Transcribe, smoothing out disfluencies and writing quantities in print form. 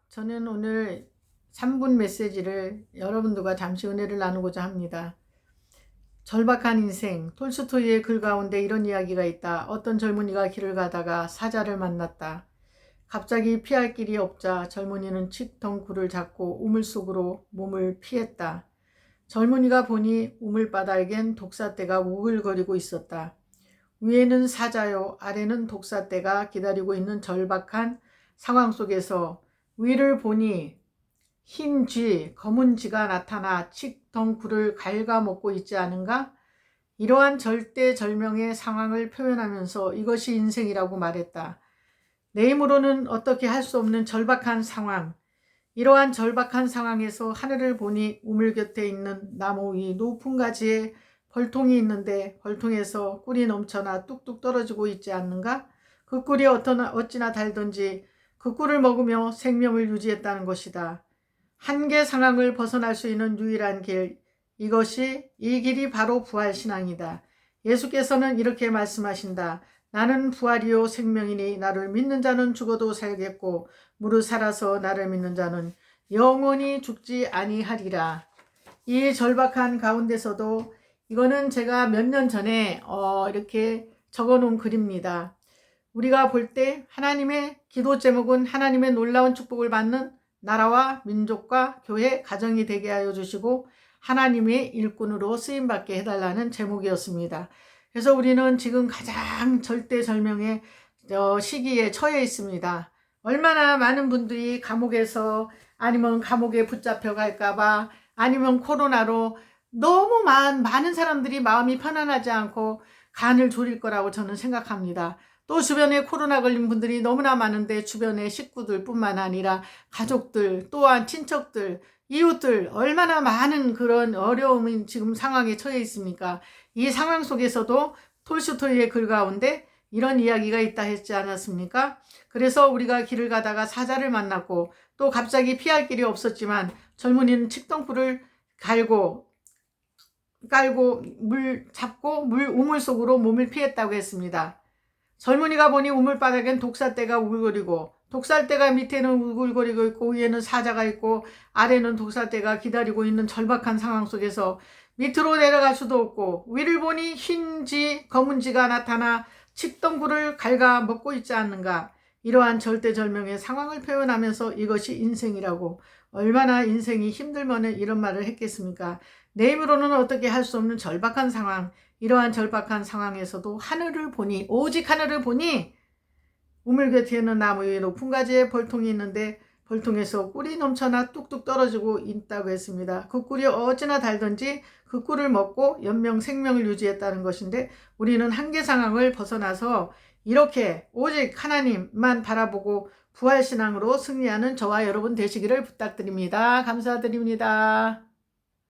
저는 오늘 3분 메시지를 여러분들과 잠시 은혜를 나누고자 합니다. 절박한 인생, 톨스토이의 글 가운데 이런 이야기가 있다. 어떤 젊은이가 길을 가다가 사자를 만났다. 갑자기 피할 길이 없자 젊은이는 칡덩쿨을 잡고 우물 속으로 몸을 피했다. 젊은이가 보니 우물바닥엔 독사떼가 우글거리고 있었다. 위에는 사자요, 아래는 독사떼가 기다리고 있는 절박한 상황 속에서 위를 보니 흰 쥐, 검은 쥐가 나타나 칡덩쿨을 갉아먹고 있지 않은가? 이러한 절대절명의 상황을 표현하면서 이것이 인생이라고 말했다. 내 힘으로는 어떻게 할 수 없는 절박한 상황, 이러한 절박한 상황에서 하늘을 보니 우물 곁에 있는 나무 위 높은 가지에 벌통이 있는데 벌통에서 꿀이 넘쳐나 뚝뚝 떨어지고 있지 않는가? 그 꿀이 어찌나 달던지 그 꿀을 먹으며 생명을 유지했다는 것이다. 한계 상황을 벗어날 수 있는 유일한 길, 이 길이 바로 부활신앙이다. 예수께서는 이렇게 말씀하신다. 나는 부활이요 생명이니 나를 믿는 자는 죽어도 살겠고 무릇 살아서 나를 믿는 자는 영원히 죽지 아니하리라. 이 절박한 가운데서도 이거는 제가 몇 년 전에 이렇게 적어놓은 글입니다. 우리가 볼 때 하나님의 기도 제목은 하나님의 놀라운 축복을 받는 나라와 민족과 교회, 가정이 되게 하여 주시고 하나님의 일꾼으로 쓰임받게 해달라는 제목이었습니다. 그래서 우리는 지금 가장 절대절명의 시기에 처해 있습니다. 얼마나 많은 분들이 감옥에서 아니면 감옥에 붙잡혀 갈까봐 아니면 코로나로 너무 많은 사람들이 마음이 편안하지 않고 간을 졸일 거라고 저는 생각합니다. 또 주변에 코로나 걸린 분들이 너무나 많은데 주변의 식구들 뿐만 아니라 가족들 또한 친척들 이웃들 얼마나 많은 그런 어려움인 지금 상황에 처해 있습니까? 이 상황 속에서도 톨스토이의 글 가운데 이런 이야기가 있다 했지 않았습니까? 그래서 우리가 길을 가다가 사자를 만났고 또 갑자기 피할 길이 없었지만 젊은이는 칡덩쿨을 깔고 물 잡고 우물 속으로 몸을 피했다고 했습니다. 젊은이가 보니 우물바닥엔 독사떼가 우글거리고 독사떼가 밑에는 우글거리고 있고 위에는 사자가 있고 아래는 독사떼가 기다리고 있는 절박한 상황 속에서 밑으로 내려갈 수도 없고 위를 보니 흰쥐, 검은쥐가 나타나 칡덩쿨을 갉아먹고 있지 않는가? 이러한 절대절명의 상황을 표현하면서 이것이 인생이라고 얼마나 인생이 힘들면 이런 말을 했겠습니까? 내 힘으로는 어떻게 할 수 없는 절박한 상황, 이러한 절박한 상황에서도 하늘을 보니 오직 하늘을 보니 우물 곁에 있는 나무 위에 높은 가지에 벌통이 있는데 벌통에서 꿀이 넘쳐나 뚝뚝 떨어지고 있다고 했습니다. 그 꿀이 어찌나 달던지 그 꿀을 먹고 연명 생명을 유지했다는 것인데 우리는 한계 상황을 벗어나서 이렇게 오직 하나님만 바라보고 부활신앙으로 승리하는 저와 여러분 되시기를 부탁드립니다. 감사드립니다.